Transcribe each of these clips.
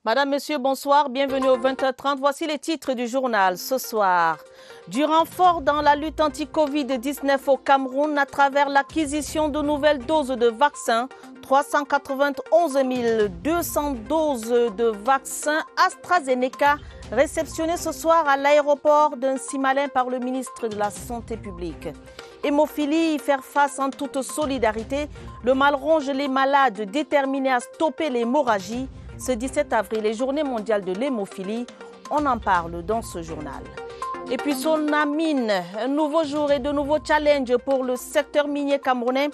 Madame, Monsieur, bonsoir, bienvenue au 20h30. Voici les titres du journal ce soir. Du renfort dans la lutte anti-Covid-19 au Cameroun à travers l'acquisition de nouvelles doses de vaccins. 391 200 doses de vaccins AstraZeneca réceptionnées ce soir à l'aéroport de Nsimalin par le ministre de la Santé publique. Hémophilie, faire face en toute solidarité. Le mal ronge les malades déterminés à stopper l'hémorragie. Ce 17 avril est journée mondiale de l'hémophilie. On en parle dans ce journal. Et puis Sonamine, un nouveau jour et de nouveaux challenges pour le secteur minier camerounais.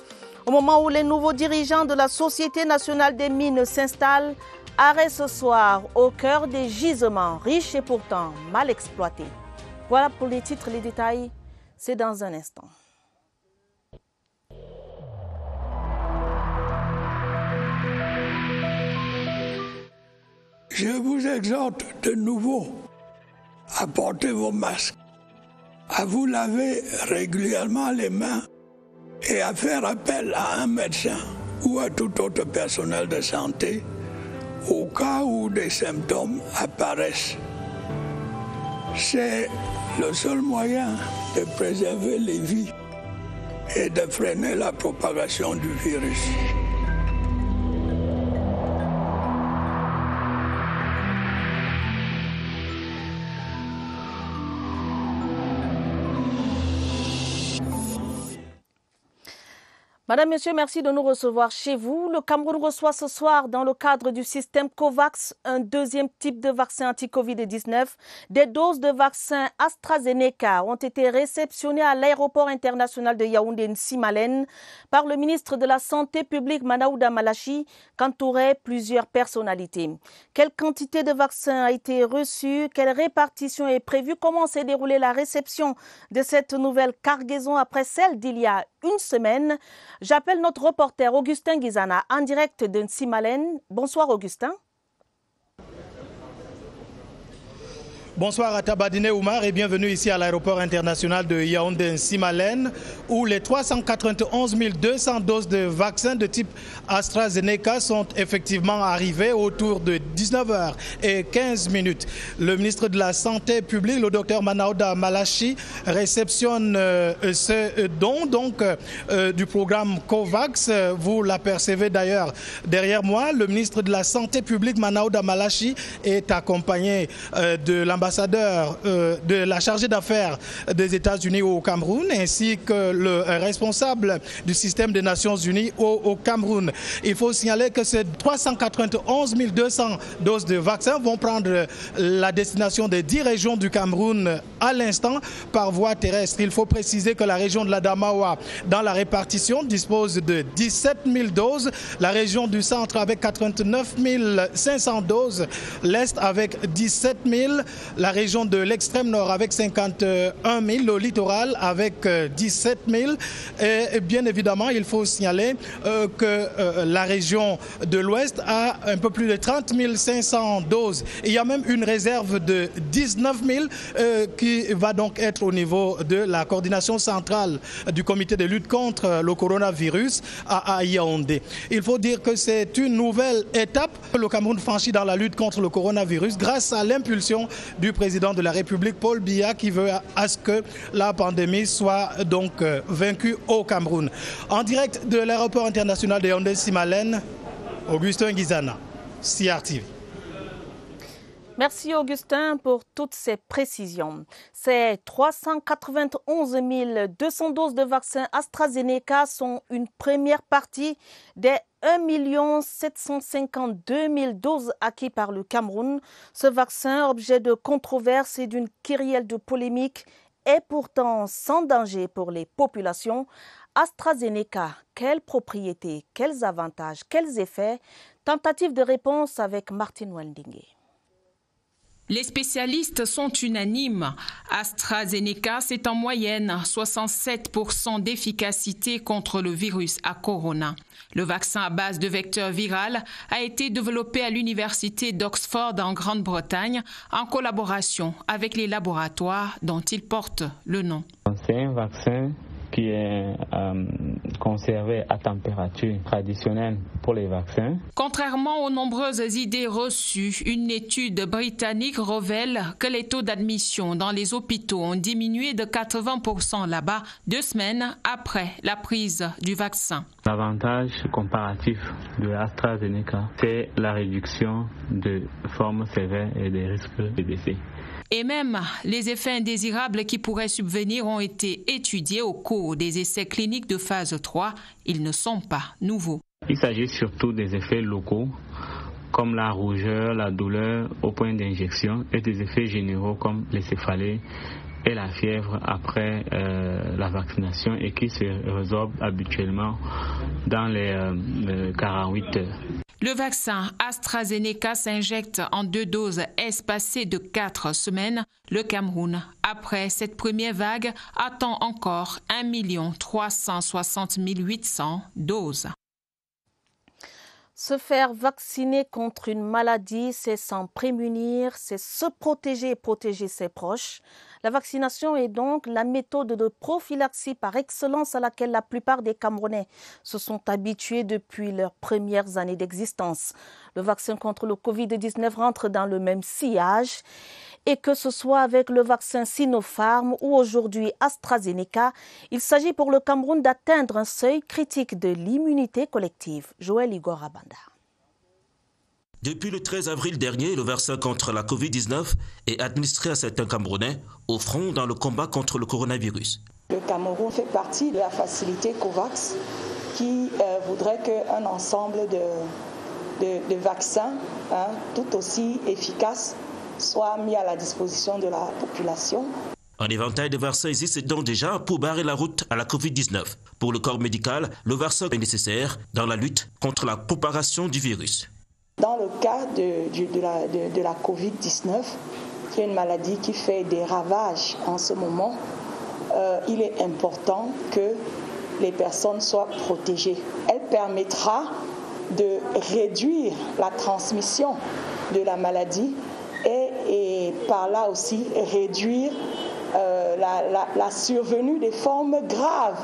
Au moment où les nouveaux dirigeants de la Société nationale des mines s'installent, arrêt ce soir au cœur des gisements riches et pourtant mal exploités. Voilà pour les titres, les détails, c'est dans un instant. Je vous exhorte de nouveau à porter vos masques, à vous laver régulièrement les mains et à faire appel à un médecin ou à tout autre personnel de santé au cas où des symptômes apparaissent. C'est le seul moyen de préserver les vies et de freiner la propagation du virus. Madame, Monsieur, merci de nous recevoir chez vous. Le Cameroun reçoit ce soir, dans le cadre du système COVAX, un deuxième type de vaccin anti-Covid-19. Des doses de vaccin AstraZeneca ont été réceptionnées à l'aéroport international de Yaoundé-Nsimalène par le ministre de la Santé publique, Manaouda Malachi, qu'entouraient plusieurs personnalités. Quelle quantité de vaccins a été reçue? Quelle répartition est prévue? Comment s'est déroulée la réception de cette nouvelle cargaison après celle d'il y a une semaine? J'appelle notre reporter Augustin Guizana en direct de Nsimalène. Bonsoir Augustin. Bonsoir à Tabadine Oumar et bienvenue ici à l'aéroport international de Yaoundé-Nsimalène où les 391 200 doses de vaccins de type AstraZeneca sont effectivement arrivées autour de 19h15. Le ministre de la Santé publique, le docteur Manaouda Malachi, réceptionne ce don du programme COVAX. Vous l'apercevez d'ailleurs derrière moi. Le ministre de la Santé publique, Manaouda Malachi, est accompagné de l'ambassadeur de la chargée d'affaires des États-Unis au Cameroun ainsi que le responsable du système des Nations Unies au Cameroun. Il faut signaler que ces 391 200 doses de vaccins vont prendre la destination des 10 régions du Cameroun à l'instant par voie terrestre. Il faut préciser que la région de l'Adamawa, dans la répartition, dispose de 17 000 doses, la région du centre avec 89 500 doses, l'Est avec 17 000, la région de l'extrême nord avec 51 000, le littoral avec 17 000. Et bien évidemment, il faut signaler que la région de l'ouest a un peu plus de 30 500 doses. Il y a même une réserve de 19 000 qui va donc être au niveau de la coordination centrale du comité de lutte contre le coronavirus à Yaoundé. Il faut dire que c'est une nouvelle étape que le Cameroun franchit dans la lutte contre le coronavirus grâce à l'impulsion du président de la République, Paul Biya, qui veut à ce que la pandémie soit donc vaincue au Cameroun. En direct de l'aéroport international de Yaoundé-Nsimalène, Augustin Guizana, CRTV. Merci Augustin pour toutes ces précisions. Ces 391 200 doses de vaccin AstraZeneca sont une première partie des 1 752 000 doses acquises par le Cameroun. Ce vaccin, objet de controverse et d'une kyrielle de polémiques, est pourtant sans danger pour les populations. AstraZeneca, quelles propriétés, quels avantages, quels effets? Tentative de réponse avec Martine Wendingue. Les spécialistes sont unanimes. AstraZeneca, c'est en moyenne 67% d'efficacité contre le virus à corona. Le vaccin à base de vecteur viral a été développé à l'université d'Oxford en Grande-Bretagne en collaboration avec les laboratoires dont il porte le nom. C'est un vaccin qui est conservé à température traditionnelle pour les vaccins. Contrairement aux nombreuses idées reçues, une étude britannique révèle que les taux d'admission dans les hôpitaux ont diminué de 80% là-bas 2 semaines après la prise du vaccin. L'avantage comparatif de AstraZeneca, c'est la réduction de formes sévères et des risques de décès. Et même les effets indésirables qui pourraient subvenir ont été étudiés au cours des essais cliniques de phase 3. Ils ne sont pas nouveaux. Il s'agit surtout des effets locaux, comme la rougeur, la douleur au point d'injection, et des effets généraux comme les céphalées et la fièvre après la vaccination, et qui se résorbent habituellement dans les 48 heures. Le vaccin AstraZeneca s'injecte en 2 doses espacées de 4 semaines. Le Cameroun, après cette première vague, attend encore 1 360 800 doses. Se faire vacciner contre une maladie, c'est s'en prémunir, c'est se protéger et protéger ses proches. La vaccination est donc la méthode de prophylaxie par excellence à laquelle la plupart des Camerounais se sont habitués depuis leurs premières années d'existence. Le vaccin contre le Covid-19 rentre dans le même sillage. Et que ce soit avec le vaccin Sinopharm ou aujourd'hui AstraZeneca, il s'agit pour le Cameroun d'atteindre un seuil critique de l'immunité collective. Joël Igor Abanda. Depuis le 13 avril dernier, le vaccin contre la Covid-19 est administré à certains Camerounais au front dans le combat contre le coronavirus. Le Cameroun fait partie de la facilité COVAX qui voudrait qu'un ensemble de vaccins tout aussi efficaces soit mis à la disposition de la population. Un éventail de vaccins existe donc déjà pour barrer la route à la Covid-19. Pour le corps médical, le vaccin est nécessaire dans la lutte contre la propagation du virus. Dans le cas de la Covid-19, qui est une maladie qui fait des ravages en ce moment, il est important que les personnes soient protégées. Elle permettra de réduire la transmission de la maladie et par là aussi réduire la survenue des formes graves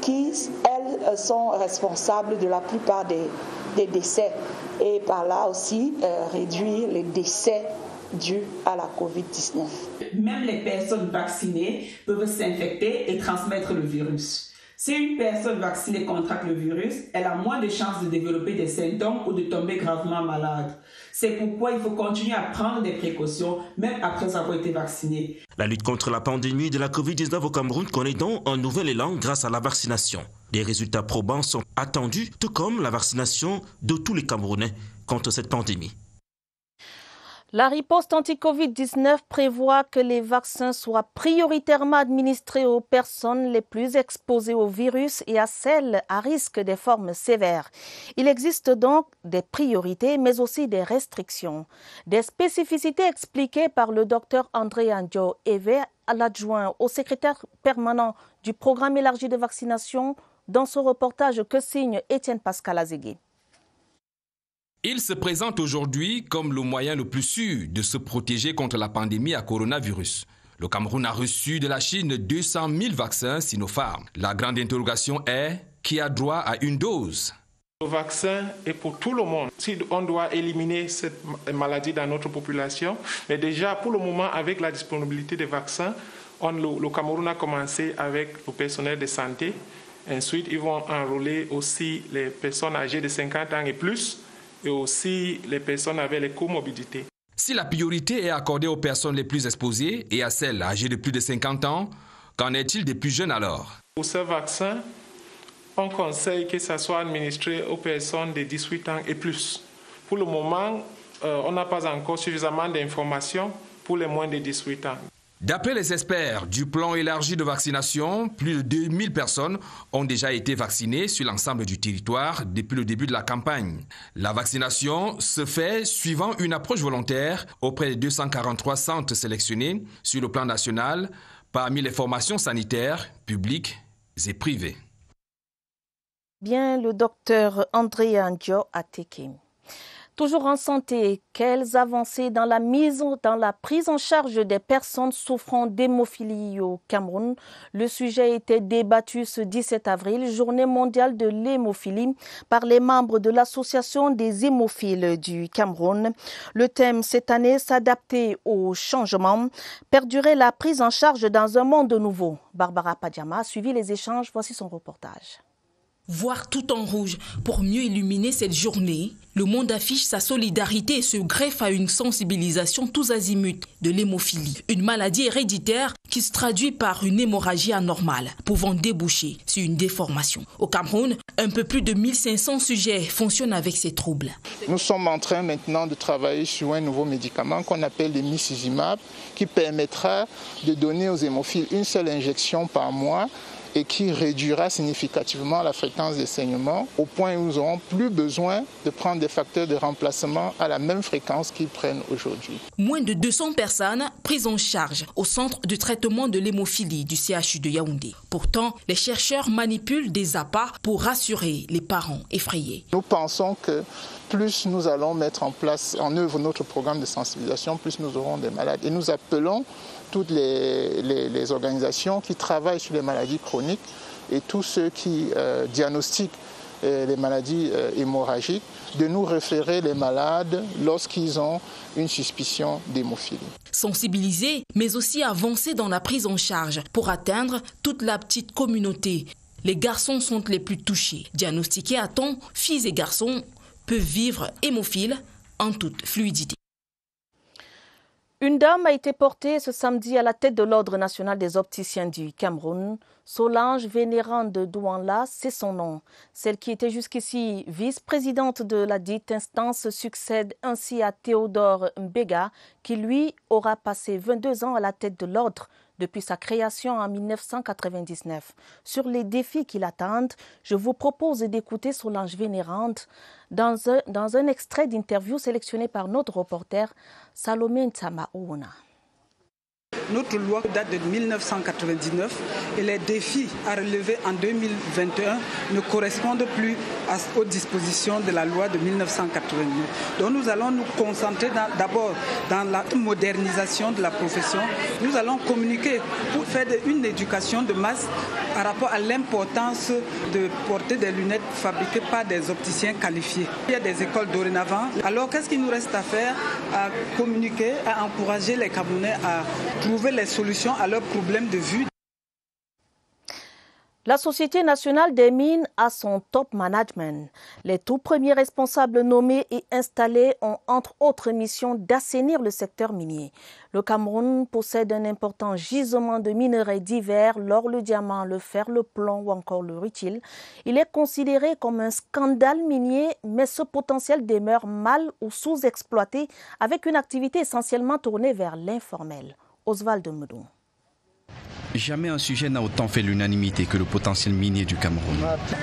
qui, elles, sont responsables de la plupart des décès et par là aussi réduire les décès dus à la Covid-19. Même les personnes vaccinées peuvent s'infecter et transmettre le virus. Si une personne vaccinée contracte le virus, elle a moins de chances de développer des symptômes ou de tomber gravement malade. C'est pourquoi il faut continuer à prendre des précautions, même après avoir été vacciné. La lutte contre la pandémie de la Covid-19 au Cameroun connaît donc un nouvel élan grâce à la vaccination. Des résultats probants sont attendus, tout comme la vaccination de tous les Camerounais contre cette pandémie. La riposte anti-Covid-19 prévoit que les vaccins soient prioritairement administrés aux personnes les plus exposées au virus et à celles à risque des formes sévères. Il existe donc des priorités, mais aussi des restrictions. Des spécificités expliquées par le docteur André Andjo Eve, l'adjoint au secrétaire permanent du programme élargi de vaccination, dans ce reportage que signe Étienne Pascal Azégui. Il se présente aujourd'hui comme le moyen le plus sûr de se protéger contre la pandémie à coronavirus. Le Cameroun a reçu de la Chine 200 000 vaccins Sinopharm. La grande interrogation est qui a droit à une dose? Le vaccin est pour tout le monde. Si on doit éliminer cette maladie dans notre population, mais déjà pour le moment avec la disponibilité des vaccins, le Cameroun a commencé avec le personnel de santé. Ensuite, ils vont enrôler aussi les personnes âgées de 50 ans et plus, et aussi les personnes avec les comorbidités. Si la priorité est accordée aux personnes les plus exposées et à celles âgées de plus de 50 ans, qu'en est-il des plus jeunes alors? Pour ce vaccin, on conseille que ça soit administré aux personnes de 18 ans et plus. Pour le moment, on n'a pas encore suffisamment d'informations pour les moins de 18 ans. D'après les experts du plan élargi de vaccination, plus de 2000 personnes ont déjà été vaccinées sur l'ensemble du territoire depuis le début de la campagne. La vaccination se fait suivant une approche volontaire auprès de 243 centres sélectionnés sur le plan national parmi les formations sanitaires publiques et privées. Bien, le docteur André Andjo Ateke. Toujours en santé, quelles avancées dans la prise en charge des personnes souffrant d'hémophilie au Cameroun? Le sujet était débattu ce 17 avril, journée mondiale de l'hémophilie, par les membres de l'association des hémophiles du Cameroun. Le thème cette année, s'adapter au changement, perdurer la prise en charge dans un monde nouveau. Barbara Padiama a suivi les échanges, voici son reportage. Voir tout en rouge pour mieux illuminer cette journée, le monde affiche sa solidarité et se greffe à une sensibilisation tous azimuts de l'hémophilie, une maladie héréditaire qui se traduit par une hémorragie anormale, pouvant déboucher sur une déformation. Au Cameroun, un peu plus de 1500 sujets fonctionnent avec ces troubles. Nous sommes en train maintenant de travailler sur un nouveau médicament qu'on appelle le Micizumab, qui permettra de donner aux hémophiles une seule injection par mois et qui réduira significativement la fréquence des saignements au point où nous n'aurons plus besoin de prendre des facteurs de remplacement à la même fréquence qu'ils prennent aujourd'hui. Moins de 200 personnes prises en charge au centre de traitement de l'hémophilie du CHU de Yaoundé. Pourtant, les chercheurs manipulent des appâts pour rassurer les parents effrayés. Nous pensons que plus nous allons mettre en œuvre notre programme de sensibilisation, plus nous aurons des malades. Et nous appelons toutes les organisations qui travaillent sur les maladies chroniques et tous ceux qui diagnostiquent les maladies hémorragiques de nous référer les malades lorsqu'ils ont une suspicion d'hémophilie. Sensibiliser, mais aussi avancer dans la prise en charge pour atteindre toute la petite communauté. Les garçons sont les plus touchés. Diagnostiqués à temps, filles et garçons peuvent vivre hémophiles en toute fluidité. Une dame a été portée ce samedi à la tête de l'Ordre national des opticiens du Cameroun. Solange Vénérande Douanla, c'est son nom. Celle qui était jusqu'ici vice-présidente de la dite instance succède ainsi à Théodore Mbega, qui lui aura passé 22 ans à la tête de l'Ordre depuis sa création en 1999. Sur les défis qui l'attendent, je vous propose d'écouter Solange Vénérande dans un extrait d'interview sélectionné par notre reporter Salomé Ntama-Ouna. Notre loi date de 1999 et les défis à relever en 2021 ne correspondent plus aux dispositions de la loi de 1989. Donc nous allons nous concentrer d'abord dans la modernisation de la profession. Nous allons communiquer pour faire une éducation de masse par rapport à l'importance de porter des lunettes fabriquées par des opticiens qualifiés. Il y a des écoles dorénavant. Alors qu'est-ce qu'il nous reste à faire? À communiquer, à encourager les Camerounais à trouver les solutions à leurs problèmes de vue. La Société nationale des mines a son top management. Les tout premiers responsables nommés et installés ont entre autres mission d'assainir le secteur minier. Le Cameroun possède un important gisement de minerais divers, l'or, le diamant, le fer, le plomb ou encore le rutile. Il est considéré comme un scandale minier, mais ce potentiel demeure mal ou sous-exploité avec une activité essentiellement tournée vers l'informel. Oswald Meudon. Jamais un sujet n'a autant fait l'unanimité que le potentiel minier du Cameroun.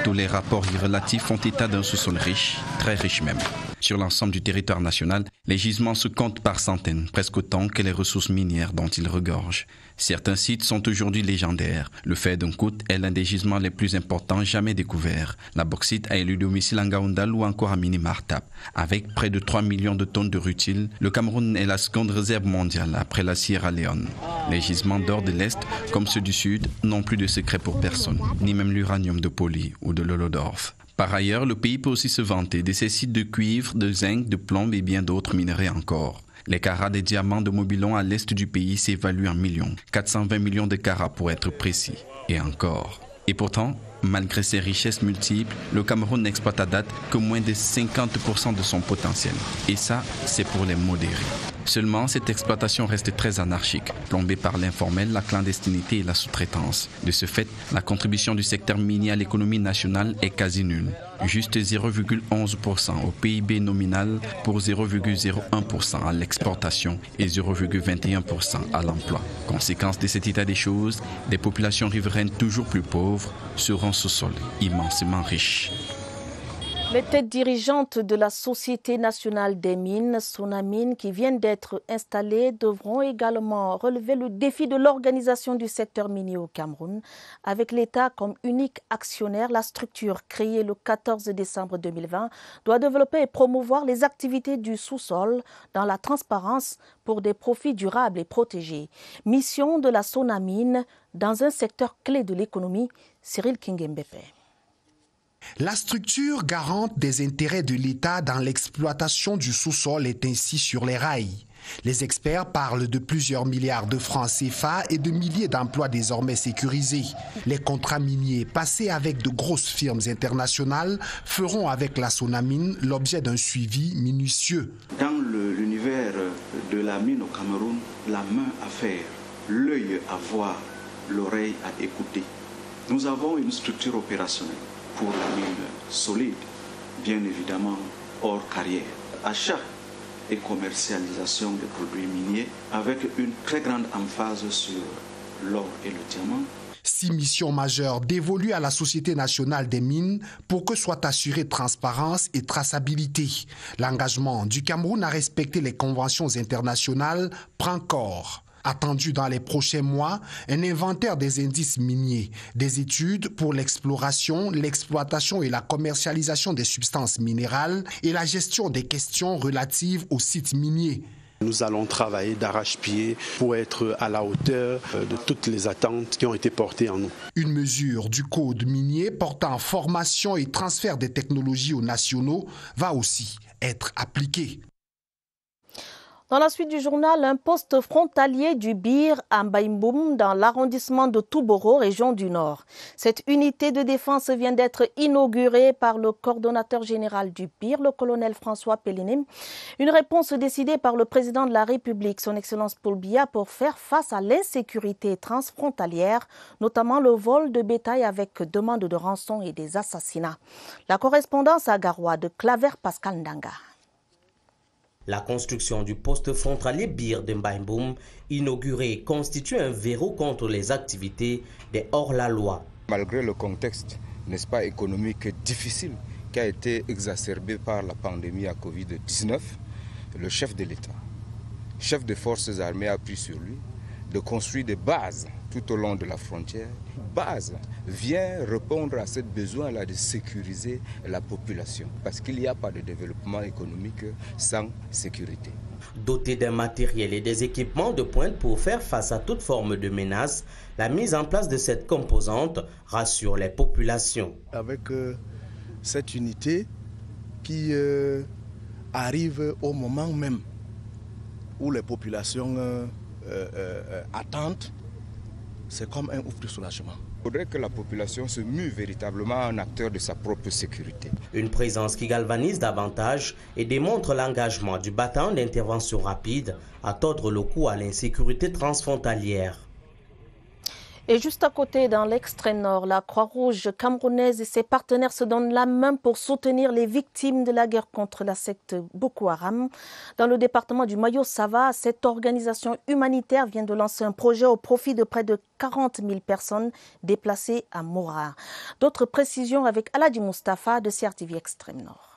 Tous les rapports y relatifs font état d'un sous-sol riche, très riche même. Sur l'ensemble du territoire national, les gisements se comptent par centaines, presque autant que les ressources minières dont ils regorgent. Certains sites sont aujourd'hui légendaires. Le fer d'un Kout est l'un des gisements les plus importants jamais découverts. La bauxite a élu domicile en Gaoundal ou encore à Mini-Martap. Avec près de 3 millions de tonnes de rutile, le Cameroun est la seconde réserve mondiale après la Sierra Leone. Les gisements d'or de l'Est, comme ceux du Sud, n'ont plus de secret pour personne, ni même l'uranium de Poli ou de l'Olodorf. Par ailleurs, le pays peut aussi se vanter de ses sites de cuivre, de zinc, de plomb et bien d'autres minerais encore. Les carats des diamants de Mobilon à l'est du pays s'évaluent en millions, 420 millions de carats pour être précis. Et encore. Et pourtant, malgré ses richesses multiples, le Cameroun n'exploite à date que moins de 50% de son potentiel. Et ça, c'est pour les modérés. Seulement, cette exploitation reste très anarchique, plombée par l'informel, la clandestinité et la sous-traitance. De ce fait, la contribution du secteur minier à l'économie nationale est quasi nulle. Juste 0,11% au PIB nominal pour 0,01% à l'exportation et 0,21% à l'emploi. Conséquence de cet état des choses, des populations riveraines toujours plus pauvres seront sous-sol immensément riches. Les têtes dirigeantes de la Société nationale des mines, Sonamine, qui viennent d'être installées, devront également relever le défi de l'organisation du secteur minier au Cameroun. Avec l'État comme unique actionnaire, la structure créée le 14 décembre 2020 doit développer et promouvoir les activités du sous-sol dans la transparence pour des profits durables et protégés. Mission de la Sonamine dans un secteur clé de l'économie, Cyril Kingembepe. La structure garante des intérêts de l'État dans l'exploitation du sous-sol est ainsi sur les rails. Les experts parlent de plusieurs milliards de francs CFA et de milliers d'emplois désormais sécurisés. Les contrats miniers passés avec de grosses firmes internationales feront avec la Sonamine l'objet d'un suivi minutieux. Dans l'univers de la mine au Cameroun, la main à faire, l'œil à voir, l'oreille à écouter. Nous avons une structure opérationnelle pour la mine solide, bien évidemment hors carrière. Achat et commercialisation des produits miniers avec une très grande emphase sur l'or et le diamant. 6 missions majeures dévolues à la Société nationale des mines pour que soit assurée transparence et traçabilité. L'engagement du Cameroun à respecter les conventions internationales prend corps. Attendu dans les prochains mois, un inventaire des indices miniers, des études pour l'exploration, l'exploitation et la commercialisation des substances minérales et la gestion des questions relatives aux sites miniers. Nous allons travailler d'arrache-pied pour être à la hauteur de toutes les attentes qui ont été portées en nous. Une mesure du code minier portant formation et transfert des technologies aux nationaux va aussi être appliquée. Dans la suite du journal, un poste frontalier du Bir à Mbaïmboum dans l'arrondissement de Touboro, région du Nord. Cette unité de défense vient d'être inaugurée par le coordonnateur général du Bir, le colonel François Pellinim. Une réponse décidée par le président de la République, son Excellence Paul Biya, pour faire face à l'insécurité transfrontalière, notamment le vol de bétail avec demande de rançon et des assassinats. La correspondance à Garoua de Claver Pascal Ndanga. La construction du poste frontalier Bir de Mbaïmboum, inauguré, constitue un verrou contre les activités des hors-la-loi. Malgré le contexte, n'est-ce pas, économique difficile qui a été exacerbé par la pandémie à Covid-19, le chef de l'État, chef des forces armées, a pris sur lui de construire des bases tout au long de la frontière. Base vient répondre à ce besoin-là de sécuriser la population, parce qu'il n'y a pas de développement économique sans sécurité. Doté d'un matériel et des équipements de pointe pour faire face à toute forme de menace, la mise en place de cette composante rassure les populations. Avec cette unité qui arrive au moment même où les populations attendent, c'est comme un ouf de soulagement. Il faudrait que la population se mue véritablement en acteur de sa propre sécurité. Une présence qui galvanise davantage et démontre l'engagement du bataillon d'intervention rapide à tordre le cou à l'insécurité transfrontalière. Et juste à côté, dans l'extrême nord, la Croix-Rouge camerounaise et ses partenaires se donnent la main pour soutenir les victimes de la guerre contre la secte Boko Haram. Dans le département du Mayo-Sava, cette organisation humanitaire vient de lancer un projet au profit de près de 40 000 personnes déplacées à Mora. D'autres précisions avec Aladji Mustafa de CRTV Extrême Nord.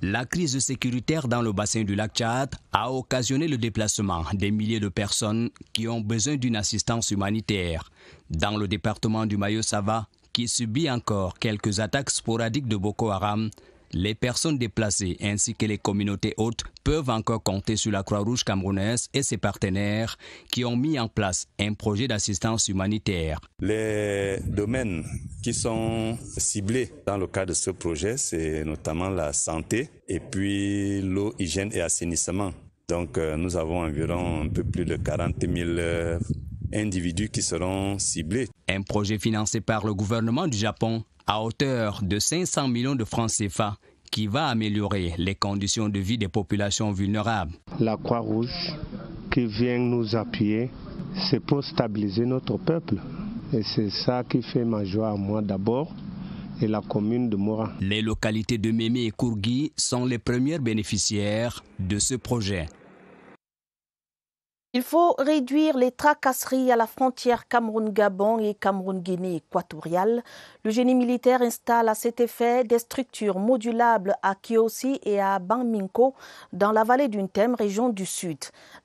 La crise sécuritaire dans le bassin du lac Tchad a occasionné le déplacement des milliers de personnes qui ont besoin d'une assistance humanitaire. Dans le département du Mayo-Sava, qui subit encore quelques attaques sporadiques de Boko Haram, les personnes déplacées ainsi que les communautés hôtes peuvent encore compter sur la Croix-Rouge camerounaise et ses partenaires qui ont mis en place un projet d'assistance humanitaire. Les domaines qui sont ciblés dans le cadre de ce projet, c'est notamment la santé et puis l'eau, hygiène et assainissement. Donc nous avons environ un peu plus de 40 000 individus qui seront ciblés. Un projet financé par le gouvernement du Japon à hauteur de 500 millions de francs CFA qui va améliorer les conditions de vie des populations vulnérables. La Croix-Rouge qui vient nous appuyer, c'est pour stabiliser notre peuple. Et c'est ça qui fait ma joie à moi d'abord et la commune de Mora. Les localités de Mémé et Kourgui sont les premières bénéficiaires de ce projet. Il faut réduire les tracasseries à la frontière Cameroun-Gabon et Cameroun-Guinée équatoriale. Le génie militaire installe à cet effet des structures modulables à Kiossi et à Bangminko dans la vallée du Nthème, région du Sud.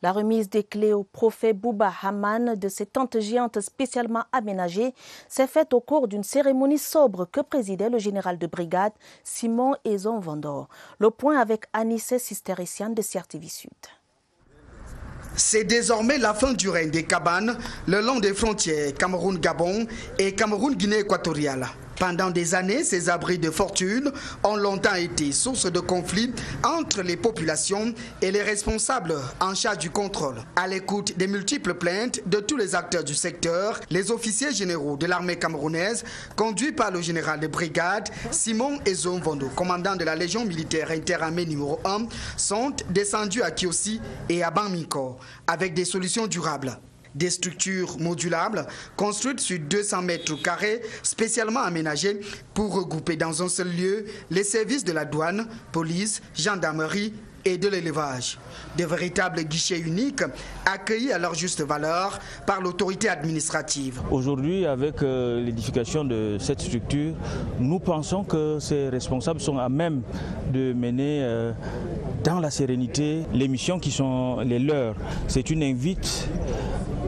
La remise des clés au prophète Bouba Haman de ces tentes géantes spécialement aménagées s'est faite au cours d'une cérémonie sobre que présidait le général de brigade Simon Ezon Vandor. Le point avec Anissé Sisteressian de CRTV Sud. C'est désormais la fin du règne des cabanes le long des frontières Cameroun-Gabon et Cameroun-Guinée équatoriale. Pendant des années, ces abris de fortune ont longtemps été source de conflits entre les populations et les responsables en charge du contrôle. À l'écoute des multiples plaintes de tous les acteurs du secteur, les officiers généraux de l'armée camerounaise, conduits par le général de brigade Simon Ezon Vandor, commandant de la Légion militaire interarmée numéro 1, sont descendus à Kiossi et à Bangminko avec des solutions durables. Des structures modulables construites sur 200 mètres carrés spécialement aménagées pour regrouper dans un seul lieu les services de la douane, police, gendarmerie et de l'élevage. De véritables guichets uniques accueillis à leur juste valeur par l'autorité administrative. Aujourd'hui, avec l'édification de cette structure, nous pensons que ces responsables sont à même de mener dans la sérénité les missions qui sont les leurs. C'est une invite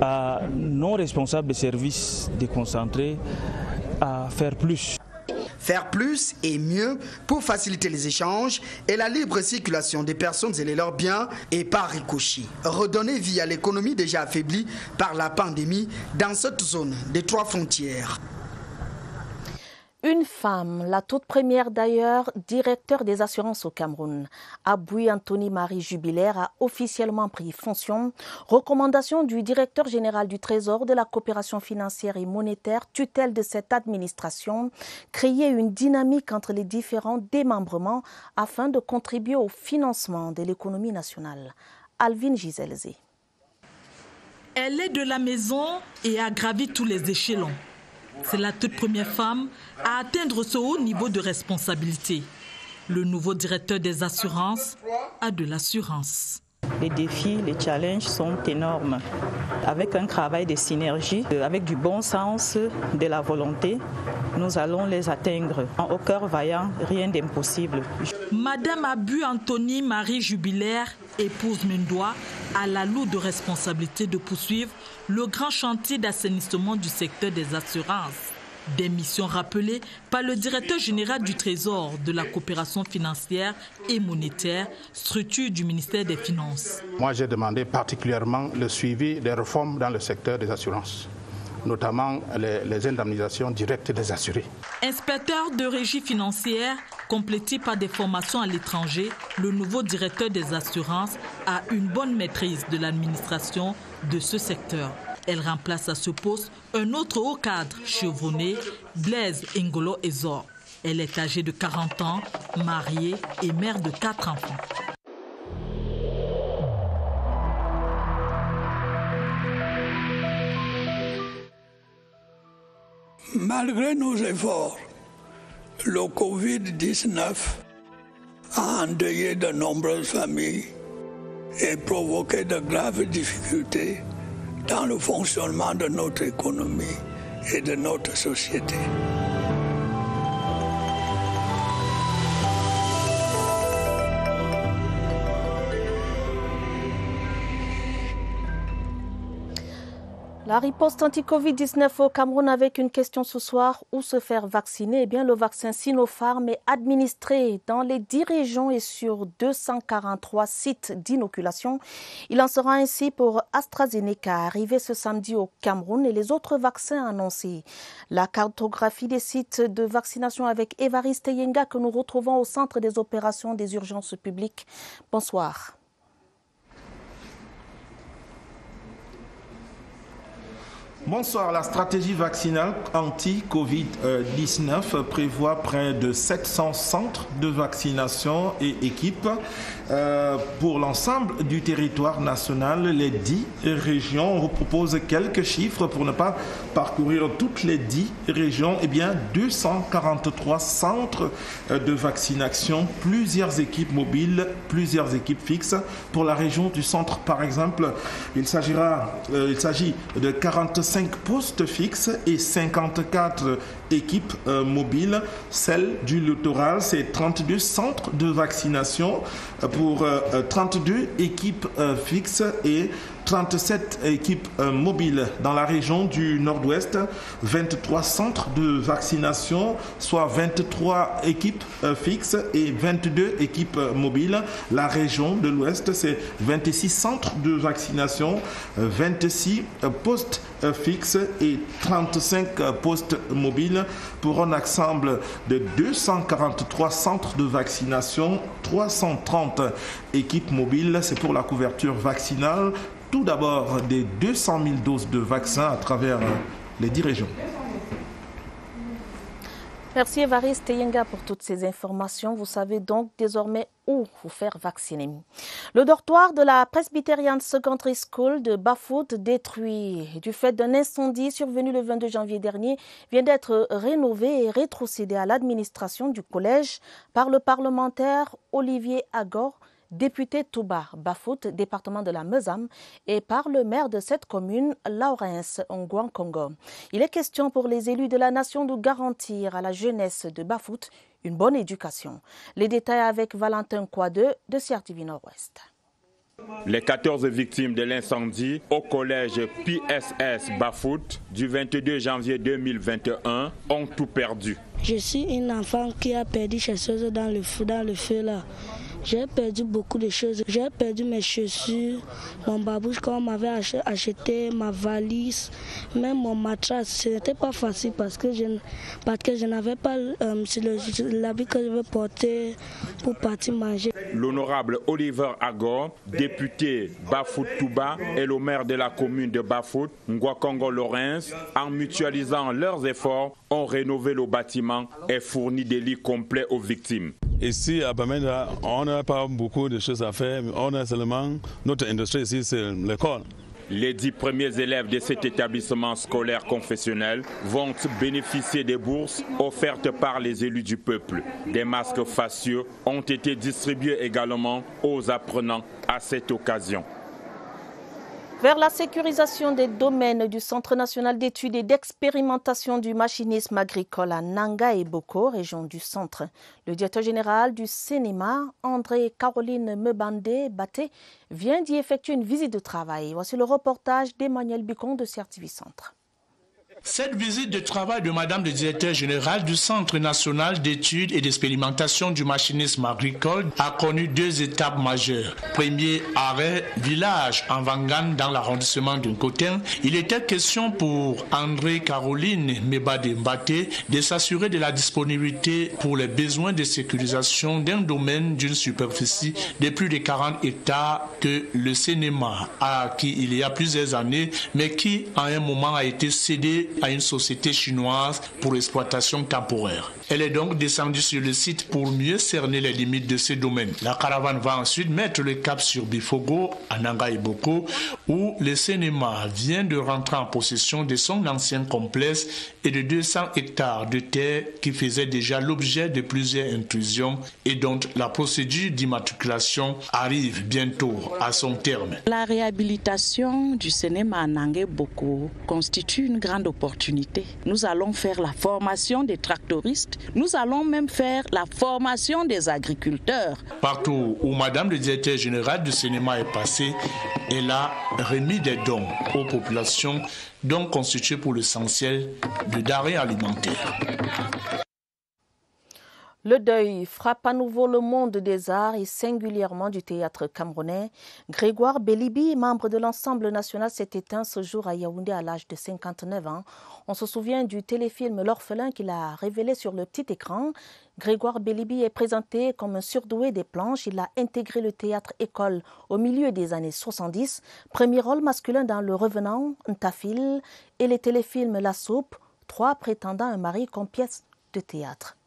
à nos responsables de services déconcentrés à faire plus. Faire plus et mieux pour faciliter les échanges et la libre circulation des personnes et leurs biens et par ricochet. Redonner vie à l'économie déjà affaiblie par la pandémie dans cette zone des 3 frontières. Une femme, la toute première d'ailleurs, directeur des assurances au Cameroun. Aboui Anthony-Marie Jubilaire a officiellement pris fonction. Recommandation du directeur général du Trésor de la coopération financière et monétaire, tutelle de cette administration, créer une dynamique entre les différents démembrements afin de contribuer au financement de l'économie nationale. Alvin Giselzé. Elle est de la maison et a gravi tous les échelons. C'est la toute première femme à atteindre ce haut niveau de responsabilité. Le nouveau directeur des assurances a de l'assurance. Les défis, les challenges sont énormes. Avec un travail de synergie, avec du bon sens, de la volonté, nous allons les atteindre. Au cœur vaillant, rien d'impossible. Madame Aboui Anthony-Marie Jubilaire, épouse Mendoa, a la lourde responsabilité de poursuivre le grand chantier d'assainissement du secteur des assurances. Des missions rappelées par le directeur général du Trésor de la coopération financière et monétaire, structure du ministère des Finances. Moi, j'ai demandé particulièrement le suivi des réformes dans le secteur des assurances, notamment les indemnisations directes des assurés. Inspecteur de régie financière, complété par des formations à l'étranger, le nouveau directeur des assurances a une bonne maîtrise de l'administration de ce secteur. Elle remplace à ce poste un autre haut cadre chevronné, Blaise Ngolo Ezor. Elle est âgée de 40 ans, mariée et mère de 4 enfants. Malgré nos efforts, le Covid-19 a endeuillé de nombreuses familles et provoqué de graves difficultés dans le fonctionnement de notre économie et de notre société. La riposte anti-Covid-19 au Cameroun avec une question ce soir, où se faire vacciner? Eh bien, le vaccin Sinopharm est administré dans les 10 régions et sur 243 sites d'inoculation. Il en sera ainsi pour AstraZeneca, arrivé ce samedi au Cameroun, et les autres vaccins annoncés. La cartographie des sites de vaccination avec Évariste Yenga que nous retrouvons au centre des opérations des urgences publiques. Bonsoir. Bonsoir. La stratégie vaccinale anti-Covid-19 prévoit près de 700 centres de vaccination et équipes pour l'ensemble du territoire national, les 10 régions. On vous propose quelques chiffres pour ne pas parcourir toutes les 10 régions. Eh bien, 243 centres de vaccination, plusieurs équipes mobiles, plusieurs équipes fixes. Pour la région du centre, par exemple, il s'agit de 45 postes fixes et 54 équipes mobiles. Celle du littoral, c'est 32 centres de vaccination pour 32 équipes fixes et 37 équipes mobiles. Dans la région du nord-ouest, 23 centres de vaccination, soit 23 équipes fixes et 22 équipes mobiles. La région de l'ouest, c'est 26 centres de vaccination, 26 postes fixes et 35 postes mobiles pour un ensemble de 243 centres de vaccination, 330 équipes mobiles. C'est pour la couverture vaccinale. Tout d'abord, des 200 000 doses de vaccins à travers les 10 régions. Merci Évariste Yenga pour toutes ces informations. Vous savez donc désormais où vous faire vacciner. Le dortoir de la Presbyterian Secondary School de Bafut, détruit du fait d'un incendie survenu le 22 janvier dernier, vient d'être rénové et rétrocédé à l'administration du collège par le parlementaire Olivier Agor, député Touba Bafut, département de la Mezam, et par le maire de cette commune, Laurence Ngouan-Congo. Il est question pour les élus de la nation de garantir à la jeunesse de Bafut une bonne éducation. Les détails avec Valentin Kouade de CRTV Nord-Ouest. Les 14 victimes de l'incendie au collège PSS Bafut du 22 janvier 2021 ont tout perdu. Je suis une enfant qui a perdu quelque chose dans le feu là. J'ai perdu beaucoup de choses. J'ai perdu mes chaussures, mon babouche qu'on m'avait acheté, ma valise, même mon matras. Ce n'était pas facile parce que je n'avais pas l'habit que je veux porter pour partir manger. L'honorable Oliver Agor, député Bafut Touba et le maire de la commune de Bafut, Ngouan-Congo Laurence, en mutualisant leurs efforts, ont rénové le bâtiment et fourni des lits complets aux victimes. Ici à Bamenda, on n'a pas beaucoup de choses à faire, on a seulement notre industrie ici, c'est l'école. Les 10 premiers élèves de cet établissement scolaire confessionnel vont bénéficier des bourses offertes par les élus du peuple. Des masques faciaux ont été distribués également aux apprenants à cette occasion. Vers la sécurisation des domaines du Centre national d'études et d'expérimentation du machinisme agricole à Nanga et Boko, région du centre. Le directeur général du CNEMA, André Caroline Mebandé Baté, vient d'y effectuer une visite de travail. Voici le reportage d'Emmanuel Bicon de CRTV Centre. Cette visite de travail de Madame le directeur général du Centre national d'études et d'expérimentation du machinisme agricole a connu 2 étapes majeures. Premier arrêt, village en Vangan dans l'arrondissement de Nkotin. Il était question pour André Caroline Mebandé Baté de s'assurer de la disponibilité pour les besoins de sécurisation d'un domaine d'une superficie de plus de 40 hectares que le CNEMA a acquis il y a plusieurs années, mais qui à un moment a été cédé à une société chinoise pour exploitation temporaire. Elle est donc descendue sur le site pour mieux cerner les limites de ce domaine. La caravane va ensuite mettre le cap sur Bifogo, à Nanga et Boko, où le CNEMA vient de rentrer en possession de son ancien complexe et de 200 hectares de terre qui faisaient déjà l'objet de plusieurs intrusions et dont la procédure d'immatriculation arrive bientôt à son terme. La réhabilitation du CNEMA à Nanga et Boko constitue une grande opportunité. Nous allons faire la formation des tractoristes, nous allons même faire la formation des agriculteurs. Partout où Madame le directeur général du CNEMA est passée, elle a remis des dons aux populations, dons constitués pour l'essentiel de denrées alimentaires. Le deuil frappe à nouveau le monde des arts et singulièrement du théâtre camerounais. Grégoire Bélibi, membre de l'Ensemble national, s'est éteint ce jour à Yaoundé à l'âge de 59 ans. On se souvient du téléfilm L'Orphelin qu'il a révélé sur le petit écran. Grégoire Bélibi est présenté comme un surdoué des planches. Il a intégré le théâtre-école au milieu des années 70. Premier rôle masculin dans Le Revenant, Ntafil et les téléfilms La Soupe, 3 prétendant un mari comme pièce de théâtre.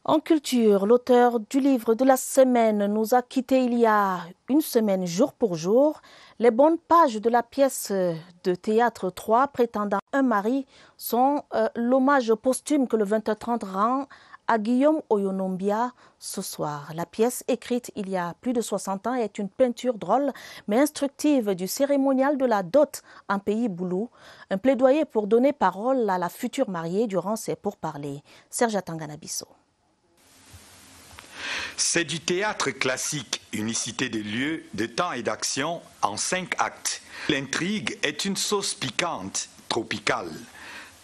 En culture, l'auteur du livre de la semaine nous a quittés il y a une semaine, jour pour jour. Les bonnes pages de la pièce de théâtre 3, prétendant un mari, sont l'hommage posthume que le 20h30 rend à Guillaume Oyonombia ce soir. La pièce, écrite il y a plus de 60 ans, est une peinture drôle mais instructive du cérémonial de la dot en pays boulou. Un plaidoyer pour donner parole à la future mariée durant ses pourparlers. Serge Atanganabiso. C'est du théâtre classique, unicité de lieu, de temps et d'action en 5 actes. L'intrigue est une sauce piquante, tropicale.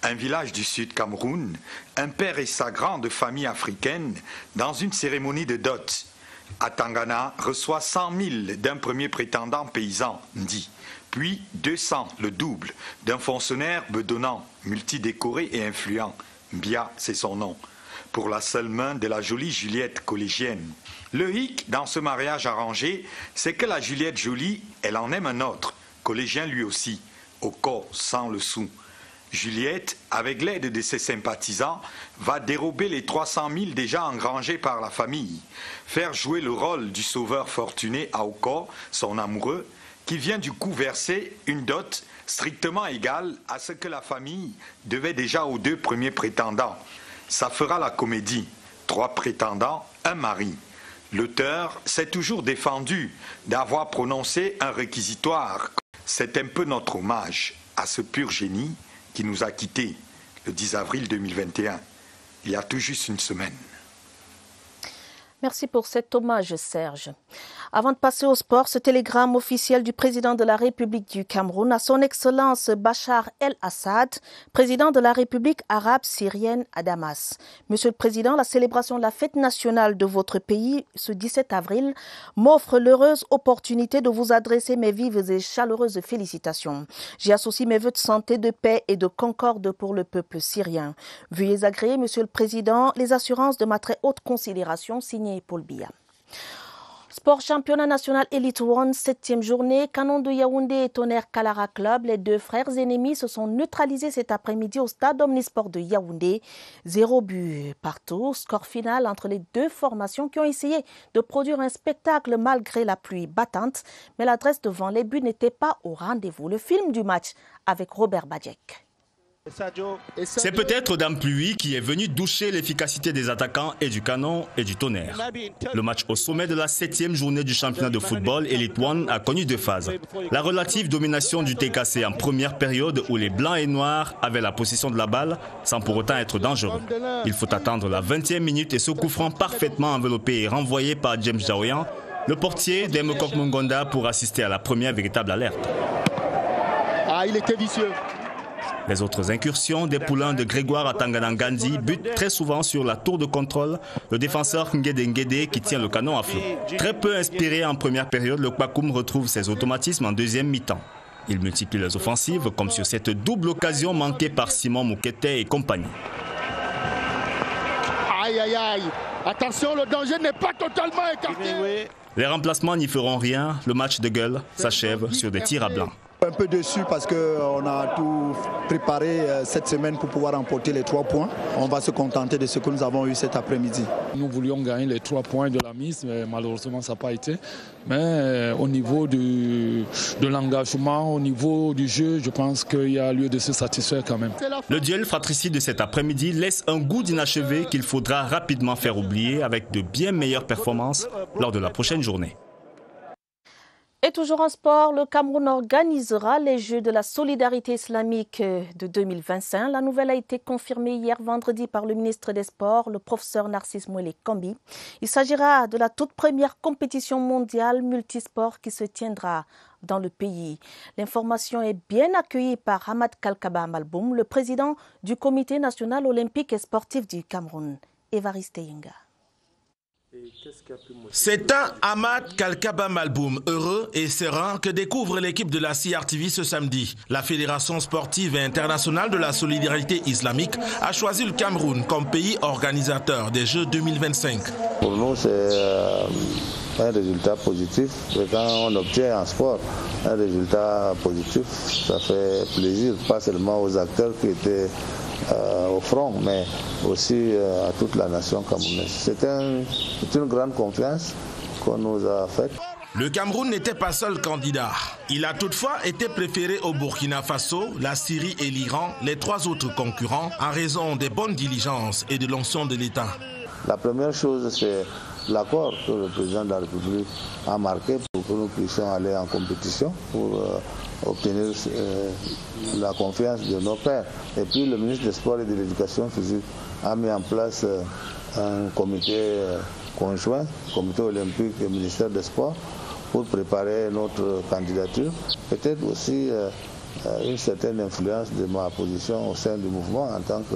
Un village du sud Cameroun, un père et sa grande famille africaine dans une cérémonie de dot. Atangana reçoit 100 000 d'un premier prétendant paysan, Ndi, puis 200, le double, d'un fonctionnaire bedonnant, multidécoré et influent. Mbia, c'est son nom. Pour la seule main de la jolie Juliette collégienne. Le hic dans ce mariage arrangé, c'est que la Juliette jolie, elle en aime un autre, collégien lui aussi, au corps sans le sou. Juliette, avec l'aide de ses sympathisants, va dérober les 300 000 déjà engrangés par la famille, faire jouer le rôle du sauveur fortuné à Oko, son amoureux, qui vient du coup verser une dot strictement égale à ce que la famille devait déjà aux 2 premiers prétendants. Ça fera la comédie. 3 prétendants, un mari. L'auteur s'est toujours défendu d'avoir prononcé un réquisitoire. C'est un peu notre hommage à ce pur génie qui nous a quittés le 10 avril 2021, il y a tout juste une semaine. Merci pour cet hommage, Serge. Avant de passer au sport, ce télégramme officiel du président de la République du Cameroun à son Excellence Bachar el-Assad, président de la République arabe syrienne à Damas. Monsieur le Président, la célébration de la fête nationale de votre pays ce 17 avril m'offre l'heureuse opportunité de vous adresser mes vives et chaleureuses félicitations. J'y associe mes vœux de santé, de paix et de concorde pour le peuple syrien. Veuillez agréer, Monsieur le Président, les assurances de ma très haute considération, signé Paul Biya. Sport championnat national Elite One, 7e journée. Canon de Yaoundé et Tonnerre Kalara Club, les 2 frères ennemis se sont neutralisés cet après-midi au stade Omnisport de Yaoundé. 0 but partout. Score final entre les 2 formations qui ont essayé de produire un spectacle malgré la pluie battante. Mais l'adresse devant les buts n'était pas au rendez-vous. Le film du match avec Robert Badjek. C'est peut-être Dame Pluie qui est venu doucher l'efficacité des attaquants et du Canon et du Tonnerre. Le match au sommet de la 7e journée du championnat de football Elite One a connu 2 phases. La relative domination du TKC en première période où les blancs et noirs avaient la possession de la balle sans pour autant être dangereux. Il faut attendre la 20e minute et ce coup franc parfaitement enveloppé et renvoyé par James Jaoyan, le portier d'Emekok Mungonda, pour assister à la première véritable alerte. Ah, il était vicieux. Les autres incursions des poulains de Grégoire Atangana-Gandhi butent très souvent sur la tour de contrôle, le défenseur Ngede Ngede qui tient le canon à flot. Très peu inspiré en première période, le Kwakoum retrouve ses automatismes en deuxième mi-temps. Il multiplie les offensives comme sur cette double occasion manquée par Simon Moukete et compagnie. Aïe aïe aïe, attention, le danger n'est pas totalement écarté. Les remplacements n'y feront rien, le match de gueule s'achève sur des tirs à blanc. Un peu déçu parce qu'on a tout préparé cette semaine pour pouvoir remporter les 3 points. On va se contenter de ce que nous avons eu cet après-midi. Nous voulions gagner les 3 points de la mise, mais malheureusement ça n'a pas été. Mais au niveau de l'engagement, au niveau du jeu, je pense qu'il y a lieu de se satisfaire quand même. Le duel fratricide de cet après-midi laisse un goût d'inachevé qu'il faudra rapidement faire oublier avec de bien meilleures performances lors de la prochaine journée. Et toujours en sport, le Cameroun organisera les Jeux de la solidarité islamique de 2025. La nouvelle a été confirmée hier vendredi par le ministre des Sports, le professeur Narcisse Mouélé Kambi. Il s'agira de la toute première compétition mondiale multisport qui se tiendra dans le pays. L'information est bien accueillie par Ahmad Kalkaba Malboum, le président du Comité national olympique et sportif du Cameroun. Évariste Yenga. C'est un Ahmad Kalkaba Malboum heureux et serein que découvre l'équipe de la CRTV ce samedi. La Fédération sportive et internationale de la solidarité islamique a choisi le Cameroun comme pays organisateur des Jeux 2025. Pour nous, c'est un résultat positif. Et quand on obtient en sport un résultat positif, ça fait plaisir, pas seulement aux acteurs qui étaient au front, mais aussi à toute la nation camerounaise. C'est une grande confiance qu'on nous a faite. Le Cameroun n'était pas seul candidat. Il a toutefois été préféré au Burkina Faso, la Syrie et l'Iran, les trois autres concurrents, en raison des bonnes diligences et de l'onction de l'État. La première chose, c'est l'accord que le président de la République a marqué pour que nous puissions aller en compétition, pour obtenir la confiance de nos pairs. Et puis le ministre des Sports et de l'Éducation physique a mis en place un comité conjoint, comité olympique et ministère des Sports, pour préparer notre candidature. Peut-être aussi une certaine influence de ma position au sein du mouvement en tant que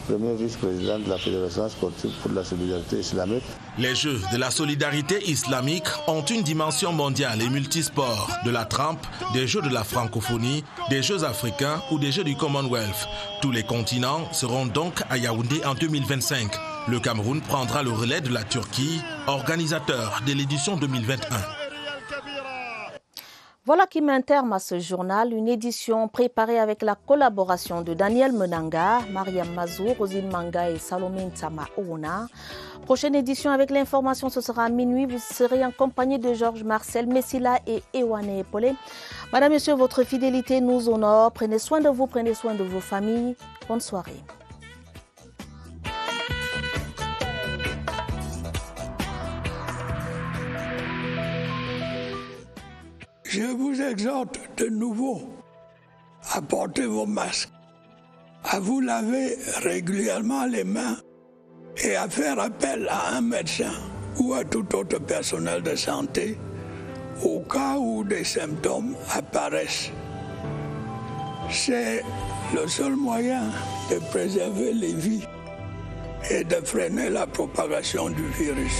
premier vice-président de la Fédération sportive pour la solidarité islamique. Les Jeux de la solidarité islamique ont une dimension mondiale et multisport, de la trempe, des Jeux de la francophonie, des Jeux africains ou des Jeux du Commonwealth. Tous les continents seront donc à Yaoundé en 2025. Le Cameroun prendra le relais de la Turquie, organisateur de l'édition 2021. Voilà qui met un terme à ce journal, une édition préparée avec la collaboration de Daniel Menanga, Mariam Mazou, Rosine Manga et Salomé Nsama Ouna. Prochaine édition avec l'information, ce sera à minuit. Vous serez en compagnie de Georges Marcel, Messila et Ewane Epolé. Madame, Monsieur, votre fidélité nous honore. Prenez soin de vous, prenez soin de vos familles. Bonne soirée. Je vous exhorte de nouveau à porter vos masques, à vous laver régulièrement les mains et à faire appel à un médecin ou à tout autre personnel de santé au cas où des symptômes apparaissent. C'est le seul moyen de préserver les vies et de freiner la propagation du virus.